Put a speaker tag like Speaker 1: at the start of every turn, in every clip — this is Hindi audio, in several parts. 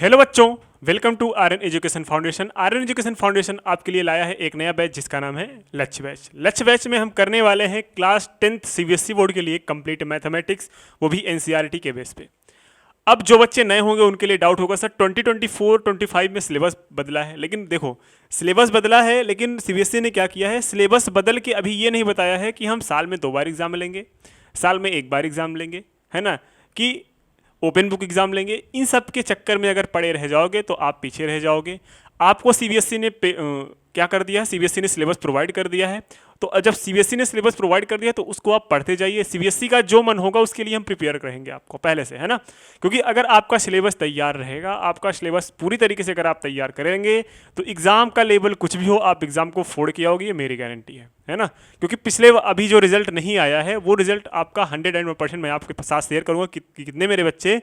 Speaker 1: हेलो बच्चों, welcome to Aryan Education Foundation. Aryan Education Foundation आपके लिए लाया है एक नया बैच जिसका नाम है लक्ष्य बैच। लक्ष्य बैच में हम करने वाले हैं क्लास 10th सीबीएसई बोर्ड के लिए कंप्लीट मैथमेटिक्स, वो भी एनसीईआरटी के बेस पे। अब जो बच्चे नए होंगे उनके लिए डाउट होगा, सर 2024-25 में सिलेबस बदला है। लेकिन देखो, सिलेबस बदला है लेकिन सीबीएसई ने क्या किया है, सिलेबस बदल के अभी ये नहीं बताया है कि हम साल में 2 बार एग्जाम लेंगे, साल में 1 बार एग्जाम लेंगे, है ना, कि ओपन बुक एग्जाम लेंगे। इन सब के चक्कर में अगर पड़े रह जाओगे तो आप पीछे रह जाओगे। आपको सीबीएसई ने क्या कर दिया है, सीबीएसई ने सिलेबस प्रोवाइड कर दिया है। तो जब सीबीएसई ने सिलेबस प्रोवाइड कर दिया तो उसको आप पढ़ते जाइए। सीबीएसई का जो मन होगा उसके लिए हम प्रिपेयर रहेंगे आपको पहले से, है ना। क्योंकि अगर आपका सिलेबस तैयार रहेगा, आपका सिलेबस पूरी तरीके से अगर आप तैयार करेंगे तो एग्जाम का लेवल कुछ भी हो, आप एग्जाम को फोड़ के आओगे, ये मेरी गारंटी है ना। क्योंकि पिछले अभी जो रिजल्ट नहीं आया है वो रिजल्ट आपका 101% मैं आपके साथ शेयर करूंगा कि कितने मेरे बच्चे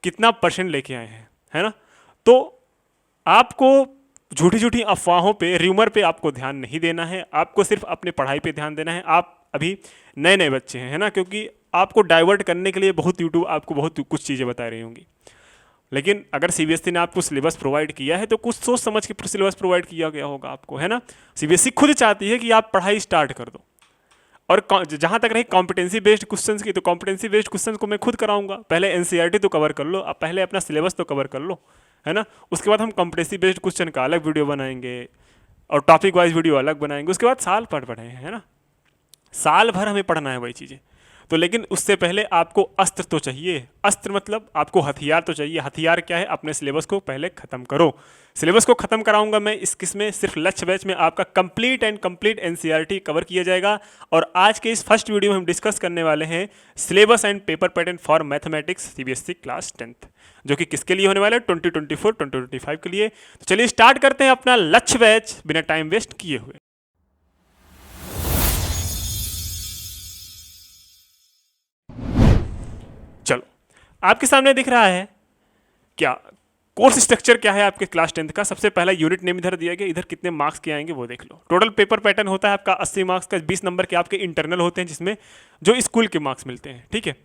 Speaker 1: कितना परसेंट लेके आए हैं, है ना। तो आपको झूठी झूठी अफवाहों पे, र्यूमर पे आपको ध्यान नहीं देना है, आपको सिर्फ अपने पढ़ाई पे ध्यान देना है। आप अभी नए नए बच्चे हैं, है ना, क्योंकि आपको डाइवर्ट करने के लिए बहुत यूट्यूब आपको बहुत कुछ चीज़ें बता रही होंगी। लेकिन अगर सीबीएसई ने आपको सिलेबस प्रोवाइड किया है तो कुछ सोच समझ के सिलेबस प्रोवाइड किया गया होगा आपको, है ना। सीबीएसई खुद चाहती है कि आप पढ़ाई स्टार्ट कर दो। और जहाँ तक रही कॉम्पिटेंसी बेस्ड क्वेश्चंस की, तो कॉम्पिटेंसी बेस्ड क्वेश्चंस को मैं खुद कराऊंगा। पहले एनसीईआरटी तो कवर कर लो, अब पहले अपना सिलेबस तो कवर कर लो, है ना। उसके बाद हम कॉम्पिटेंसी बेस्ड क्वेश्चन का अलग वीडियो बनाएंगे और टॉपिक वाइज वीडियो अलग बनाएंगे। उसके बाद साल भर पढ़ेंगे, है ना, साल भर हमें पढ़ना है वही चीज़ें। तो लेकिन उससे पहले आपको अस्त्र तो चाहिए। अस्त्र मतलब आपको हथियार तो चाहिए। हथियार क्या है, अपने सिलेबस को पहले ख़त्म करो। सिलेबस को ख़त्म कराऊंगा मैं इस किस्में, सिर्फ लक्ष्य बैच में आपका कंप्लीट एनसीईआरटी कवर किया जाएगा। और आज के इस फर्स्ट वीडियो में हम डिस्कस करने वाले हैं syllabus and paper pattern for mathematics CBSE class 10th, जो कि किसके लिए होने वाला है, 2024-2025 के लिए। तो चलिए स्टार्ट करते हैं अपना लक्ष्य बैच बिना टाइम वेस्ट किए हुए। चलो, आपके सामने दिख रहा है क्या कोर्स स्ट्रक्चर क्या है आपके क्लास 10th का। सबसे पहला यूनिट नेम इधर दिया गया, इधर कितने मार्क्स के आएंगे वो देख लो। टोटल पेपर पैटर्न होता है आपका 80 मार्क्स का, 20 नंबर के आपके इंटरनल होते हैं जिसमें जो स्कूल के मार्क्स मिलते हैं, ठीक है।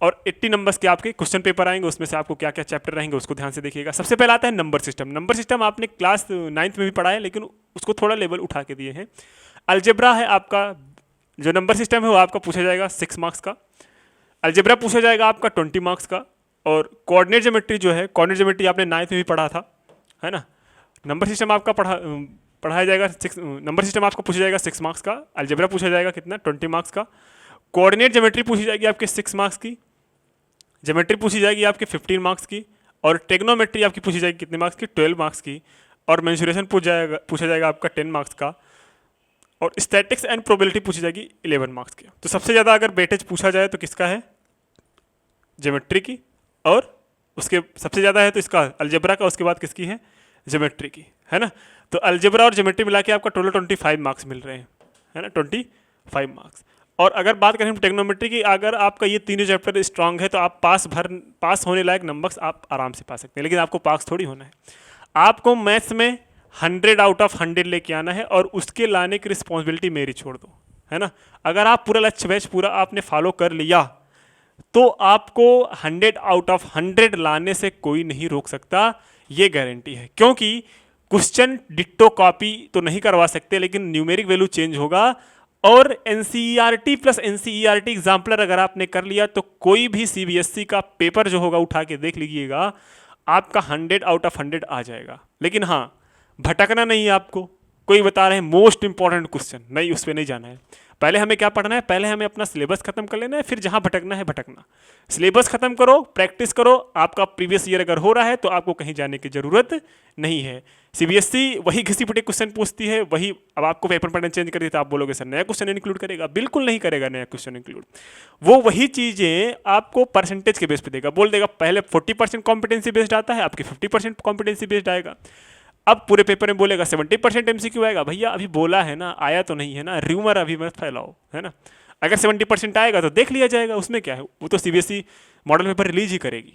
Speaker 1: और 80 नंबर्स के आपके क्वेश्चन पेपर आएंगे, उसमें से आपको क्या क्या चैप्टर रहेंगे उसको ध्यान से देखिएगा। सबसे पहला आता है नंबर सिस्टम। नंबर सिस्टम आपने क्लास 9th में भी पढ़ा है लेकिन उसको थोड़ा लेवल उठा के दिए हैं। अलजेब्रा है आपका, जो नंबर सिस्टम है वो आपका पूछा जाएगा 6 मार्क्स का। अलजेब्रा पूछा जाएगा आपका 20 मार्क्स का। और कोऑर्डिनेट ज्योमेट्री जो है, कोऑर्डिनेट ज्योमेट्री आपने 9th में भी पढ़ा था, है ना। नंबर सिस्टम आपका पढ़ाया जाएगा नंबर सिस्टम आपका पूछा जाएगा 6 मार्क्स का। अलजेब्रा पूछा जाएगा कितना, 20 मार्क्स का। कोऑर्डिनेट ज्योमेट्री पूछी जाएगी आपके 6 मार्क्स की। ज्योमेट्री पूछी जाएगी आपके 15 मार्क्स की। और ट्रिग्नोमेट्री आपकी पूछी जाएगी कितने मार्क्स की, 12 मार्क्स की। और मेंसुरेशन पूछा जाएगा आपका 10 मार्क्स का। और स्टैटिक्स एंड प्रोबेबिलिटी पूछी जाएगी 11 मार्क्स की। तो सबसे ज़्यादा अगर वेटेज पूछा जाए तो किसका है, ज्योमेट्री की। और उसके सबसे ज़्यादा है तो इसका अलजेब्रा का, उसके बाद किसकी है, ज्योमेट्री की, है ना। तो अलजेब्रा और ज्योमेट्री मिला के आपका टोटल 25 मार्क्स मिल रहे हैं, है ना, 25 मार्क्स। और अगर बात करें हम ट्रिग्नोमेट्री की, अगर आपका ये तीनों चैप्टर स्ट्रांग है तो आप पास होने लायक नंबर्स आप आराम से पा सकते हैं। लेकिन आपको पास थोड़ी होना है, आपको मैथ्स में 100 आउट ऑफ 100 लेके आना है और उसके लाने की रिस्पॉन्सिबिलिटी मेरी छोड़ दो, है ना। अगर आप पूरा लक्ष्य बैच पूरा आपने फॉलो कर लिया तो आपको 100 आउट ऑफ 100 लाने से कोई नहीं रोक सकता, ये गारंटी है। क्योंकि क्वेश्चन डिट्टो कॉपी तो नहीं करवा सकते लेकिन न्यूमेरिक वैल्यू चेंज होगा। और एनसीईआरटी प्लस एनसीईआरटी एग्जाम्पलर अगर आपने कर लिया तो कोई भी सीबीएसई का पेपर जो होगा उठा के देख लीजिएगा, आपका 100 आउट ऑफ 100 आ जाएगा। लेकिन हाँ, भटकना नहीं है आपको। कोई बता रहे हैं मोस्ट इंपॉर्टेंट क्वेश्चन, नहीं, उस पर नहीं जाना है। पहले हमें क्या पढ़ना है, पहले हमें अपना सिलेबस खत्म कर लेना है, फिर जहां भटकना है भटकना। सिलेबस खत्म करो, प्रैक्टिस करो। आपका प्रीवियस ईयर अगर हो रहा है तो आपको कहीं जाने की जरूरत नहीं है। सीबीएसई वही घिसी पिटी क्वेश्चन पूछती है, वही। अब आपको पेपर पैटर्न चेंज कर दिया तो आप बोलोगे सर नया क्वेश्चन इंक्लूड करेगा, बिल्कुल नहीं करेगा नया क्वेश्चन इंक्लूड। वो वही चीजें आपको परसेंटेज के बेस पे देगा, बोल देगा पहले 40% कॉम्पिटेंसी बेस्ड आता है, आपके 50% कॉम्पिटेंसी बेस्ड आएगा। अब पूरे पेपर में बोलेगा 70% एमसीक्यू आएगा। भैया अभी बोला है ना, आया तो नहीं है ना, र्यूमर अभी मत फैलाओ, है ना। अगर 70% आएगा तो देख लिया जाएगा, उसमें क्या है, वो तो सीबीएसई मॉडल पेपर रिलीज ही करेगी,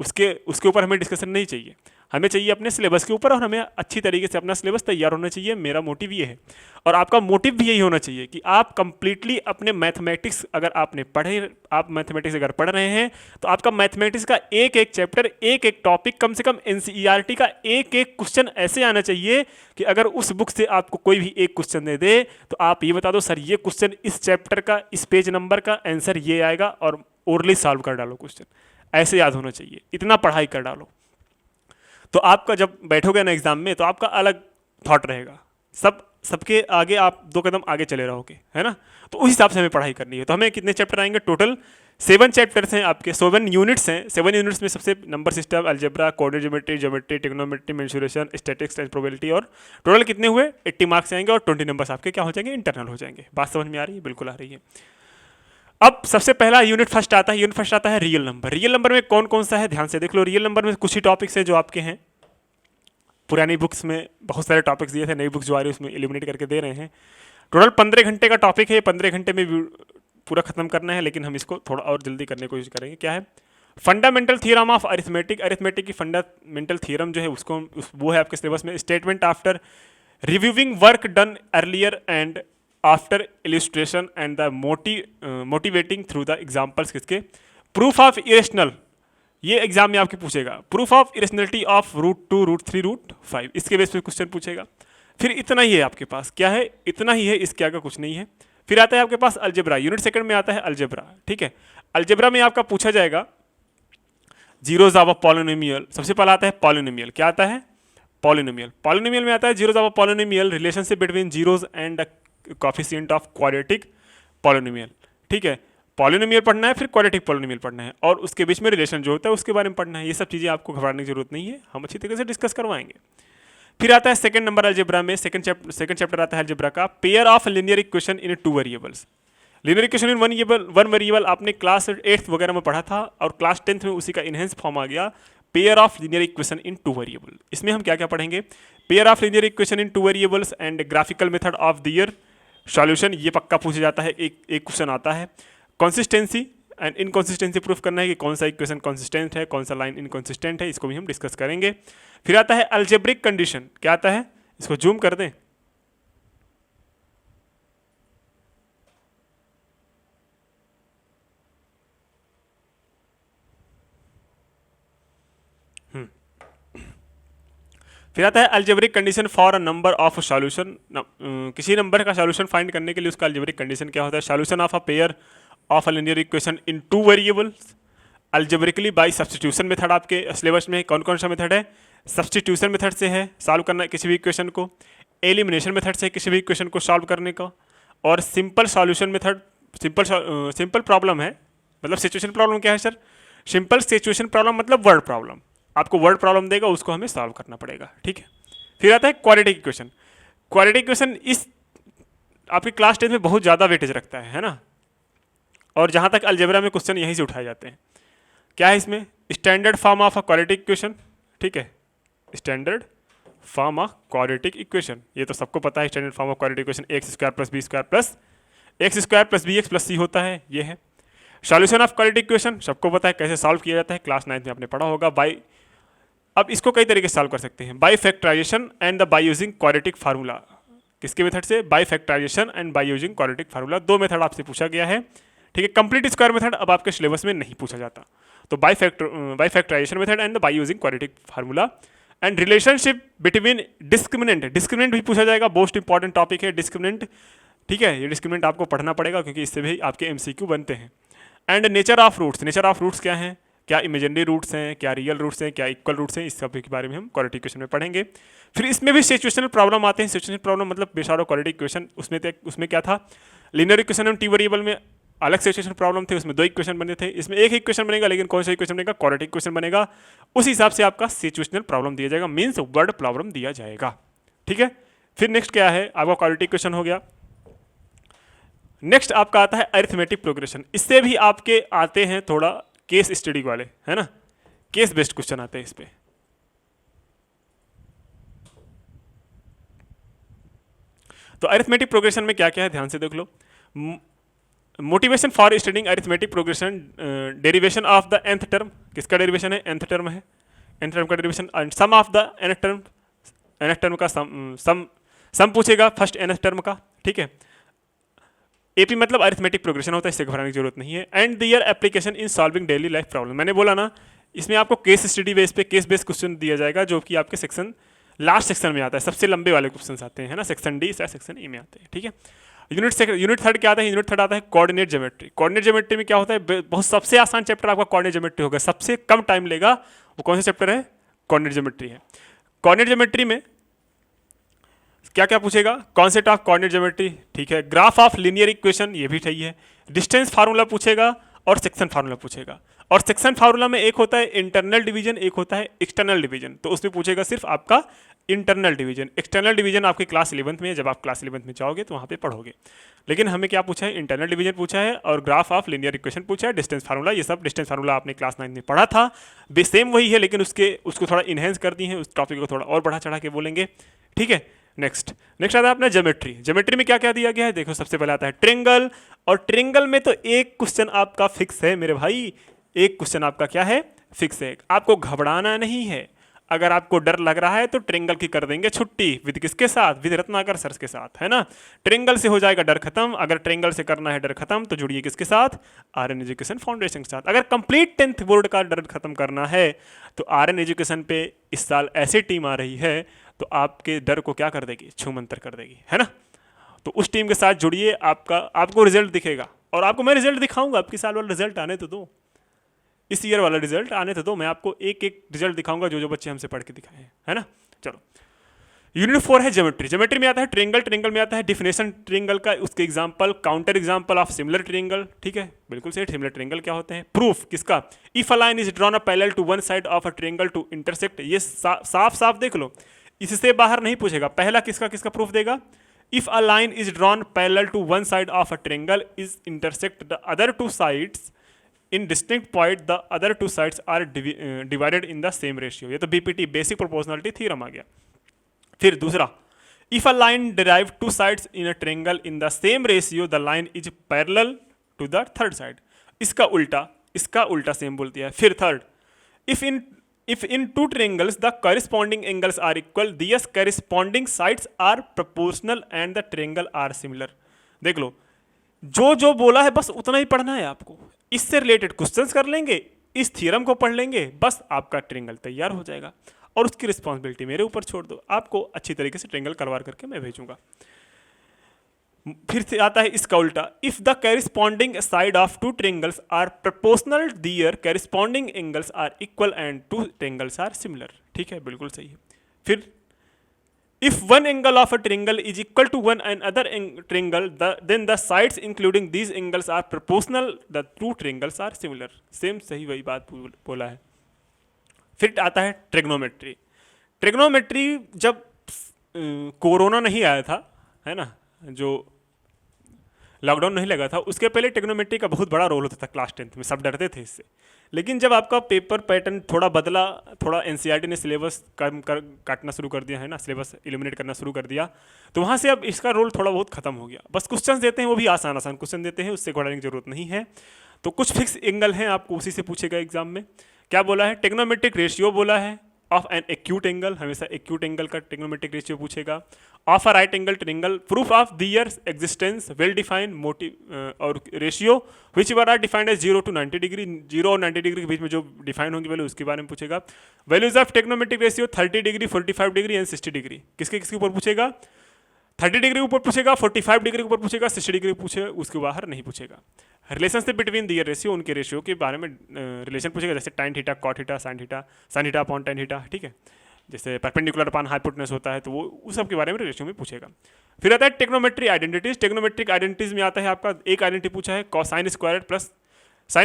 Speaker 1: उसके ऊपर हमें डिस्कशन नहीं चाहिए। हमें चाहिए अपने सिलेबस के ऊपर, और हमें अच्छी तरीके से अपना सिलेबस तैयार होना चाहिए। मेरा मोटिव ये है, और आपका मोटिव भी यही होना चाहिए कि आप कंप्लीटली अपने मैथमेटिक्स, अगर आपने पढ़े, आप मैथमेटिक्स अगर पढ़ रहे हैं तो आपका मैथमेटिक्स का एक एक चैप्टर, एक एक टॉपिक, कम से कम एनसीईआरटी का एक एक क्वेश्चन ऐसे आना चाहिए कि अगर उस बुक से आपको कोई भी एक क्वेश्चन दे दे तो आप ये बता दो सर ये क्वेश्चन इस चैप्टर का इस पेज नंबर का आंसर ये आएगा, और ओरली सॉल्व कर डालो क्वेश्चन, ऐसे याद होना चाहिए, इतना पढ़ाई कर डालो। तो आपका जब बैठोगे ना एग्जाम में तो आपका अलग थॉट रहेगा, सबके आगे आप 2 कदम आगे चले रहोगे, है ना। तो उस हिसाब से हमें पढ़ाई करनी है। तो हमें कितने चैप्टर आएंगे? टोटल 7 चैप्टर्स हैं आपके, 7 यूनिट्स हैं। 7 यूनिट्स में सबसे number system, algebra, coordinate geometry, geometry, trigonometry, mensuration, statistics and probability, और टोटल कितने हुए? 80 मार्क्स आएंगे, और 20 नंबर्स आपके क्या हो जाएंगे? इंटरनल हो जाएंगे। बात समझ में आ रही है? बिल्कुल आ रही है। अब सबसे पहला यूनिट फर्स्ट आता है, यूनिट फर्स्ट आता है रियल नंबर। रियल नंबर में कौन कौन सा है? ध्यान से देख लो। रियल नंबर में कुछ ही टॉपिक्स हैं जो आपके हैं, पुरानी बुक्स में बहुत सारे टॉपिक्स दिए थे, नई बुक्स जो आ रही है उसमें एलिमिनेट करके दे रहे हैं। टोटल 15 घंटे का टॉपिक है, 15 घंटे में पूरा खत्म करना है, लेकिन हम इसको थोड़ा और जल्दी करने की कोशिश करेंगे। क्या है? Fundamental theorem of arithmetic. Arithmetic की फंडामेंटल थ्योरम जो है उसको वो है आपके सिलेबस में। Statement after reviewing work done earlier and after illustration and the motivating through the examples. किसके? प्रूफ ऑफ इरेशनल, ये एग्जाम में आपके पूछेगा। प्रूफ ऑफ इरेशनलिटी ऑफ √2, √3, √5, इसके बेस पे क्वेश्चन पूछेगा। फिर इतना ही है आपके पास। क्या है? इतना ही है, इसके आगे कुछ नहीं है। फिर आता है आपके पास अलजेब्रा, यूनिट सेकंड में आता है अलजेब्रा, ठीक है। अलजेब्रा में आपका पूछा जाएगा जीरोज ऑफ अ पॉलिनोमियल। सबसे पहला आता है पॉलिनोमियल। क्या आता है? पॉलिनोमियल। पॉलिनोमियल में आता है zeros of a polynomial, relationship between zeros and coefficient of quadratic polynomial, ठीक है। पॉलिनोमियल पढ़ना है, फिर क्वाड्रेटिक पॉलिनोमियल पढ़ना है, और उसके बीच में रिलेशन जो होता है उसके बारे में पढ़ना है। ये सब चीज़ें आपको घबराने की जरूरत नहीं है, हम अच्छी तरीके से डिस्कस करवाएंगे। फिर आता है सेकंड नंबर अलजेब्रा में, सेकंड चैप्टर आता है अलजेब्रा का, pair of linear equation in 2 variables. Linear equation in 1 variable आपने क्लास 8th वगैरह में पढ़ा था, और क्लास 10th में उसी का इनहेंस फॉर्म आ गया, pair of linear equation in 2 variable. इसमें हम क्या क्या पढ़ेंगे? Pair of linear equation in 2 variables and graphical method of their solution, ये पक्का पूछा जाता है, एक क्वेश्चन आता है। कंसिस्टेंसी एंड इनकंसिस्टेंसी प्रूफ करना है कि कौन सा इक्वेशन कंसिस्टेंट है, कौन सा लाइन इनकंसिस्टेंट है, इसको भी हम डिस्कस करेंगे। फिर आता है अलजेब्रिक कंडीशन। क्या आता है? इसको जूम कर दें। फिर आता है algebraic condition for a number of solution. किसी नंबर का सॉल्यूशन फाइंड करने के लिए उसका अलजेब्रिक कंडीशन क्या होता है? Solution of a pair of a linear equation in 2 variables algebraically by substitution method. आपके सिलेबस में कौन कौन सा मेथड है? सब्स्टिट्यूशन मेथड से है सॉल्व करना किसी भी इक्वेशन को, एलिमिनेशन मेथड से किसी भी इक्वेशन को सॉल्व करने का, और simple solution method. Simple problem है, मतलब सिचुएशन प्रॉब्लम क्या है सर? सिंपल सिचुएशन प्रॉब्लम मतलब वर्ड प्रॉब्लम। आपको वर्ड प्रॉब्लम देगा, उसको हमें सॉल्व करना पड़ेगा, ठीक है। फिर आता है क्वाड्रेटिक इक्वेशन। क्वाड्रेटिक इक्वेशन इस आपके क्लास 10 में बहुत ज़्यादा वेटेज रखता है ना, और जहाँ तक अलजेब्रा में क्वेश्चन यहीं से उठाए जाते हैं। क्या है इसमें? Standard form of a quadratic equation, ठीक है। Standard form of quadratic equation, ये तो सबको पता है। Standard form of quadratic equation x² + b² + x² + bx + c होता है, ये है। सॉल्यूशन ऑफ क्वाड्रेटिक इक्वेशन सबको पता है कैसे सॉल्व किया जाता है, क्लास 9 में आपने पढ़ा होगा। बाय, अब इसको कई तरीके से सॉल्व कर सकते हैं, by factorisation and the by using quadratic formula. किसके मेथड से? By factorisation and by using quadratic formula. 2 method आपसे पूछा गया है, ठीक है। कंप्लीट स्क्वायर मेथड अब आपके सिलेबस में नहीं पूछा जाता, तो by factorisation method and by using quadratic formula. And relationship between discriminant, discriminant भी पूछा जाएगा, मोस्ट इंपॉर्टेंट टॉपिक है डिस्क्रिमिनेंट, ठीक है। ये डिस्क्रिमिनेंट आपको पढ़ना पड़ेगा क्योंकि इससे भी आपके एमसीक्यू बनते हैं। And nature of roots, nature of roots क्या हैं? क्या इमेजिनरी रूट्स हैं, क्या रियल रूट्स हैं, क्या इक्वल रूट्स हैं, इस सब के बारे में हम क्वाड्रेटिक इक्वेशन में पढ़ेंगे। फिर इसमें भी सिचुएशनल प्रॉब्लम आते हैं। सिचुएशनल प्रॉब्लम मतलब बेसारो क्वाड्रेटिक इक्वेशन, उसमें क्या था? लिनियर इक्वेशन में 2 वेरिएबल में अलग सिचुएशन प्रॉब्लम थे, उसमें 2 इक्वेशन बने थे। इसमें एक इक्वेशन बनेगा, लेकिन कौन सा इक्वेशन बनेगा? क्वाड्रेटिक इक्वेशन बनेगा। उस हिसाब से आपका सिचुएशनल प्रॉब्लम दिया जाएगा, मीन्स वर्ड प्रॉब्लम दिया जाएगा, ठीक है। फिर नेक्स्ट क्या है? आपका क्वाड्रेटिक इक्वेशन हो गया। नेक्स्ट आपका आता है अरिथमेटिक प्रोग्रेशन। इससे भी आपके आते हैं थोड़ा केस स्टडी वाले, है ना, केस बेस्ड क्वेश्चन आते हैं इस पे। तो अरिथमेटिक प्रोग्रेशन में क्या क्या है ध्यान से देख लो। Motivation for studying arithmetic progression, derivation of the nth term. किसका डेरिवेशन है? nth टर्म है। nth टर्म का derivation and sum of the nth term का सम पूछेगा फर्स्ट nth टर्म का, ठीक है। एपी मतलब अरिथमेटिक प्रोग्रेशन होता है, इससे घबराने की जरूरत नहीं है। And their application in solving daily life problem, मैंने बोला ना इसमें आपको केस स्टडी बेस पे केस बेस्ड क्वेश्चन दिया जाएगा, जो कि आपके सेक्शन लास्ट सेक्शन में आता है, सबसे लंबे वाले क्वेश्चन आते हैं, है ना, सेक्शन डी या सेक्शन ई में आते हैं, ठीक है। यूनिट थर्ड क्या आता है? यूनिट थर्ड आता है कोऑर्डिनेट ज्योमेट्री। कोऑर्डिनेट ज्योमेट्री में क्या होता है? बहुत सबसे आसान चैप्टर आपका कोऑर्डिनेट ज्योमेट्री होगा, सबसे कम टाइम लेगा। वो कौन सा चैप्टर है? कोऑर्डिनेट ज्योमेट्री है। कोऑर्डिनेट ज्योमेट्री में क्या क्या पूछेगा? कॉन्सेप्ट ऑफ कोऑर्डिनेट ज्योमेट्री, ठीक है। ग्राफ ऑफ लीनियर इक्वेशन, ये भी सही है। डिस्टेंस फार्मूला पूछेगा और सेक्शन फार्मूला पूछेगा। और सेक्शन फार्मूला में एक होता है इंटरनल डिवीजन, एक होता है एक्सटर्नल डिवीजन। तो उसमें पूछेगा सिर्फ आपका इंटरनल डिवीजन। एक्सटर्नल डिवीजन आपकी क्लास 11th में, जब आप क्लास 11th में जाओगे तो वहाँ पे पढ़ोगे। लेकिन हमें क्या पूछा है? इंटरनल डिवीजन पूछा है और ग्राफ ऑफ लीनियर इक्वेशन पूछा है, डिस्टेंस फार्मूला। ये सब डिस्टेंस फार्मूला आपने क्लास 9 में पढ़ा था, बे सेम वही है, लेकिन उसको थोड़ा इन्हेंस कर दी है, उस टॉपिक को थोड़ा और बढ़ा चढ़ा के बोलेंगे, ठीक है। नेक्स्ट आता है अपना ज्योमेट्री। ज्योमेट्री में क्या क्या दिया गया है? देखो, सबसे पहले आता है ट्रिंगल। और ट्रिंगल में तो एक क्वेश्चन आपका फिक्स है मेरे भाई, एक क्वेश्चन आपका क्या है? फिक्स है। आपको घबराना नहीं है। अगर आपको डर लग रहा है तो ट्रिंगल की कर देंगे छुट्टी। विद किसके साथ? विद रत्नाकर सर के साथ, है ना। ट्रिंगल से हो जाएगा डर खत्म। अगर ट्रिंगल से करना है डर खत्म तो जुड़िए किसके साथ? आर्यन एजुकेशन फाउंडेशन के साथ। अगर कंप्लीट 10th बोर्ड का डर खत्म करना है तो आर्यन एजुकेशन पे इस साल ऐसी टीम आ रही है तो आपके डर को क्या कर देगी? छूमंतर कर देगी, है ना। तो उस टीम के साथ जुड़िए, आपको रिजल्ट दिखेगा। और आपको मैं रिजल्ट दिखाऊंगा, आपकी साल वाला रिजल्ट आने तो दो, इस ईयर वाला रिजल्ट आने तो दो। मैं आपको एक एक रिजल्ट दिखाऊंगा जो जो बच्चे हमसे पढ़ के दिखाए हैं, है ना। चलो, यूनिट 4 है ज्योमेट्री। ज्योमेट्री में आता है ट्रिंगल। ट्रिंगल में आता है डिफिनेशन ट्रिंगल का, उसके example, counter example of similar triangle, ठीक है, बिल्कुल सही। सिमिलर ट्रिंगल क्या होते हैं? प्रूफ किसका? If a line is drawn a parallel to one side of a triangle to intersect. ये साफ साफ देख लो, इससे बाहर नहीं पूछेगा। पहला किसका किसका प्रूफ देगा? If a line is drawn parallel to one side of a triangle is intersect the other two sides in distinct point, the other two sides are divided in the same ratio. ये तो बीपीटी बेसिक प्रोपोर्शनलिटी थ्योरम आ गया। फिर दूसरा, if a line divide two sides in a triangle in the same ratio the line is parallel to the third side. इसका उल्टा सेम बोल दिया है। फिर third, if in two triangles the corresponding angles are equal, these corresponding sides are proportional and the triangle are similar। देख लो, जो बोला है बस उतना ही पढ़ना है आपको। इससे रिलेटेड क्वेश्चंस कर लेंगे, इस थ्योरम को पढ़ लेंगे, बस आपका ट्रायंगल तैयार हो जाएगा। और उसकी रिस्पॉन्सिबिलिटी मेरे ऊपर छोड़ दो, आपको अच्छी तरीके से ट्रायंगल करवा करके मैं भेजूंगा। फिर से आता है इसका उल्टा, if the corresponding side of two triangles are proportional their corresponding angles are equal and two triangles are similar. ठीक है, बिल्कुल सही है। फिर if one angle of a triangle is equal to one and other triangle then the sides including these angles are proportional the two triangles are similar. Same सही वही बात बोला है। फिर आता है ट्रिग्नोमेट्री। ट्रिग्नोमेट्री जब कोरोना नहीं आया था, है ना, जो लॉकडाउन नहीं लगा था, उसके पहले ट्रिग्नोमेट्री का बहुत बड़ा रोल होता था क्लास 10th में, सब डरते थे इससे। लेकिन जब आपका पेपर पैटर्न थोड़ा बदला, थोड़ा एनसीईआरटी ने सिलेबस काटना शुरू कर दिया, है ना, सिलेबस एलिमिनेट करना शुरू कर दिया, तो वहाँ से अब इसका रोल थोड़ा बहुत खत्म हो गया। बस क्वेश्चन देते हैं, वो भी आसान क्वेश्चन देते हैं, उससे घबराने की जरूरत नहीं है। तो कुछ फिक्स एंगल हैं, आपको उसी से पूछेगा एग्जाम में। क्या बोला है? ट्रिग्नोमेट्रिक रेशियो बोला है ऑफ एन एक्यूट एंगल, हमेशा एक्यूट एंगल का ट्रिग्नोमेट्रिक रेशियो पूछेगा। Of a right angle triangle, proof of their existence, well defined motive और ratio which are defined as 0 to 90 degree. 0 और 90 डिग्री के बीच में जो डिफाइन होंगी वैल्यू, उसके बारे में पूछेगा। Values of trigonometric ratio 30 degree, 45 degree and 60 degree. किसके ऊपर पूछेगा? 30 डिग्री के ऊपर पूछेगा, 45 डिग्री के ऊपर पूछेगा, 60 डिग्री पूछेगा, उसके बाहर नहीं पूछेगा। रिलेशनशिप बिटवीन दियर रेशियो, उनके रेशियो के बारे में रिलेशन पूछेगा, जैसे tan theta, cot theta, sin theta upon tan theta, ठीक है। जैसे परपेंडिकुलर अपॉन हाइपोटेनस होता है, तो वो उस सब के बारे में रेशियो में पूछेगा। फिर आता है टेक्नोमेट्री आइडेंटिटीज। टेक्नोमेट्रिक आइडेंटिटीज में आता है आपका एक आइडेंटिटी पूछा है, sine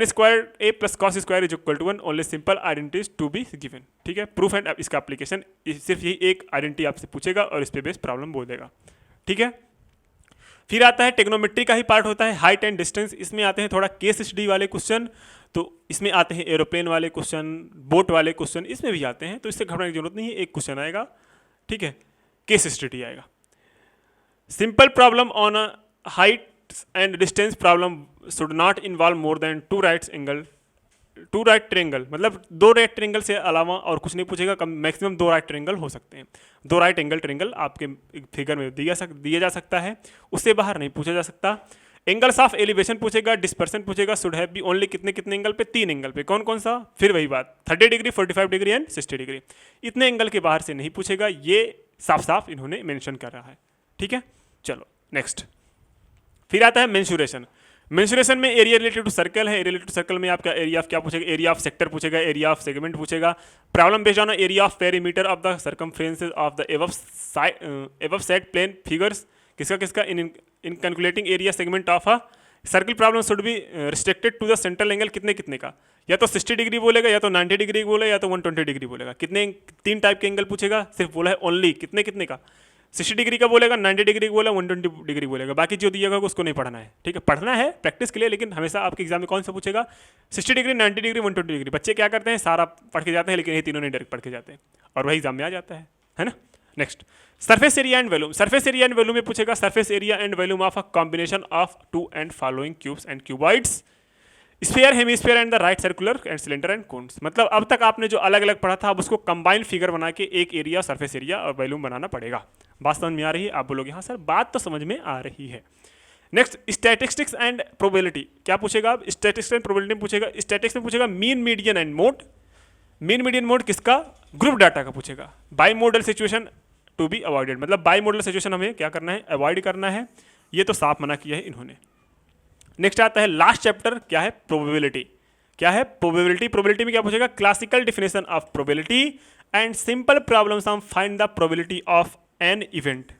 Speaker 1: square A plus cos square is equal to 1, only simple identities to be given. ठीक है, प्रूफ एंड इसका एप्लीकेशन, सिर्फ यही एक आइडेंटिटी आपसे पूछेगा और इस पे बेस्ड प्रॉब्लम बोल देगा। ठीक है। फिर आता है टेक्नोमेट्री का ही पार्ट होता है हाइट एंड डिस्टेंस। इसमें आते हैं थोड़ा केस स्टडी वाले क्वेश्चन, तो इसमें आते हैं एरोप्लेन वाले क्वेश्चन, बोट वाले क्वेश्चन, इसमें भी आते हैं, तो इससे घबराने की जरूरत नहीं है। एक क्वेश्चन आएगा, ठीक है, केस स्टडी आएगा। Simple problem on a height and distance problem should not involve more than 2 right angle two right triangle, मतलब दो राइट ट्रेंगल से अलावा और कुछ नहीं पूछेगा, कम मैक्सिमम दो राइट ट्रेंगल हो सकते हैं। दो राइट एंगल ट्रेंगल आपके फिगर में दिया जा सकता है, उससे बाहर नहीं पूछा जा सकता। एंगल्स ऑफ एलिवेशन पूछेगा, डिस्पर्सन पूछेगा, शुड हैव बी ओनली कितने कितने एंगल पे, 3 एंगल पे, कौन कौन सा, फिर वही बात 30 डिग्री, 45 डिग्री एंड 60 डिग्री, इतने एंगल के बाहर से नहीं पूछेगा, ये साफ साफ इन्होंने मेंशन कर रहा है। ठीक है, चलो नेक्स्ट। फिर आता है मेंसुरेशन। मेंसुरेशन में एरिया रिलेटेड टू सर्कल है, एरिया रिलेटेड टू सर्कल में आपका एरिया ऑफ क्या पूछेगा, एरिया ऑफ सेक्टर पूछेगा, एरिया ऑफ सेगमेंट पूछेगा। Problem based on area of perimeter of the circumferences of the above set plane figures, किसका किसका, in calculating area segment of a circle problem should be restricted to the central angle, कितने कितने का, या तो 60 डिग्री बोलेगा, या तो 90 डिग्री बोलेगा, या तो 120 डिग्री बोलेगा। कितने, 3 टाइप के एंगल पूछेगा, सिर्फ बोला है ओनली कितने कितने का, 60 डिग्री का बोलेगा, 90 डिग्री बोला, 120 डिग्री बोलेगा, बाकी जो दिएगा उसको नहीं पढ़ना है। ठीक है, पढ़ना है प्रैक्टिस के लिए, लेकिन हमेशा आपके एग्जाम में कौन सा पूछेगा, 60 डिग्री, 90 डिग्री, 120 डिग्री। बच्चे क्या करते हैं, सारा पढ़ के जाते हैं, लेकिन ये तीनों नहीं डायरेक्ट पढ़ के जाते हैं, और वही एग्जाम में आ जाता है ना। Next, surface area and volume. Surface area and volume में पूछेगा surface area and volume of a combination of 2 and following cubes and cuboids, sphere, hemisphere and the right circular and cylinder and cones. मतलब अब तक आपने जो अलग अलग पढ़ा था, अब उसको कंबाइंड फिगर बना के एक एरिया, सरफेस एरिया और वॉल्यूम बनाना पड़ेगा। बात समझ में आ रही है? आप बोलोगे हाँ सर, बात तो समझ में आ रही है। Next, statistics and probability. क्या पूछेगा अब, स्टैटिस्टिक्स एंड प्रोबेबिलिटी में पूछेगा। स्टैटिस्टिक्स में पूछेगा mean, median and mode. Mean, median, mode किसका, ग्रुप डाटा का पूछेगा। Bimodal situation to be avoided, मतलब बाई मोडल सिचुएशन हमें क्या करना है, अवॉइड करना है, ये तो साफ मना किया है इन्होंने। नेक्स्ट आता है लास्ट चैप्टर, क्या है, प्रोबेबिलिटी। क्या है, प्रोबेबिलिटी। प्रोबेबिलिटी में क्या पूछेगा, classical definition of probability and simple problems on find the probability of an event.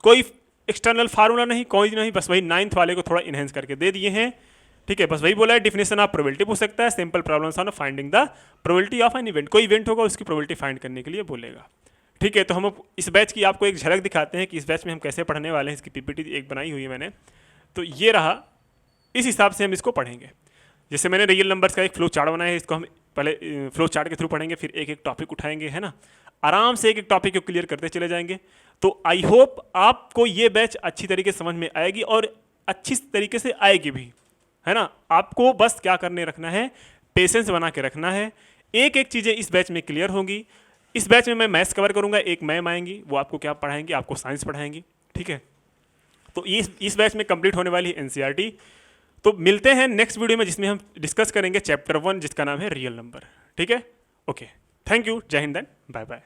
Speaker 1: कोई एक्सटर्नल फार्मूला नहीं, कोई नहीं, बस वही 9th वाले को थोड़ा इनहेंस करके दे दिए हैं। ठीक है, बस वही बोला है, डिफिनेशन ऑफ प्रोबेबिलिटी पूछ सकता है, simple problems on finding the probability of an event. कोई इवेंट होगा उसकी प्रोबेबिलिटी फाइंड करने के लिए बोलेगा। ठीक है, तो हम इस बैच की आपको एक झलक दिखाते हैं कि इस बैच में हम कैसे पढ़ने वाले हैं। इसकी पीपीटी एक बनाई हुई है मैंने, तो ये रहा, इस हिसाब से हम इसको पढ़ेंगे। जैसे मैंने रियल नंबर्स का एक फ्लो चार्ट बनाया है, इसको हम पहले फ्लो चार्ट के थ्रू पढ़ेंगे, फिर एक एक टॉपिक उठाएंगे, है ना, आराम से एक एक टॉपिक को क्लियर करते चले जाएंगे। तो आई होप आपको ये बैच अच्छी तरीके से समझ में आएगी और अच्छी तरीके से आएगी भी, है ना। आपको बस क्या करने रखना है, पेशेंस बना के रखना है। एक एक चीज़ें इस बैच में क्लियर होंगी। इस बैच में मैं मैथ्स कवर करूंगा, एक मैम आएंगी, वो आपको क्या पढ़ाएंगी, आपको साइंस पढ़ाएंगी। ठीक है, तो इस बैच में कंप्लीट होने वाली है एनसीईआरटी। तो मिलते हैं नेक्स्ट वीडियो में, जिसमें हम डिस्कस करेंगे चैप्टर 1, जिसका नाम है रियल नंबर। ठीक है, ओके, थैंक यू, जय हिंद एंड बाय बाय।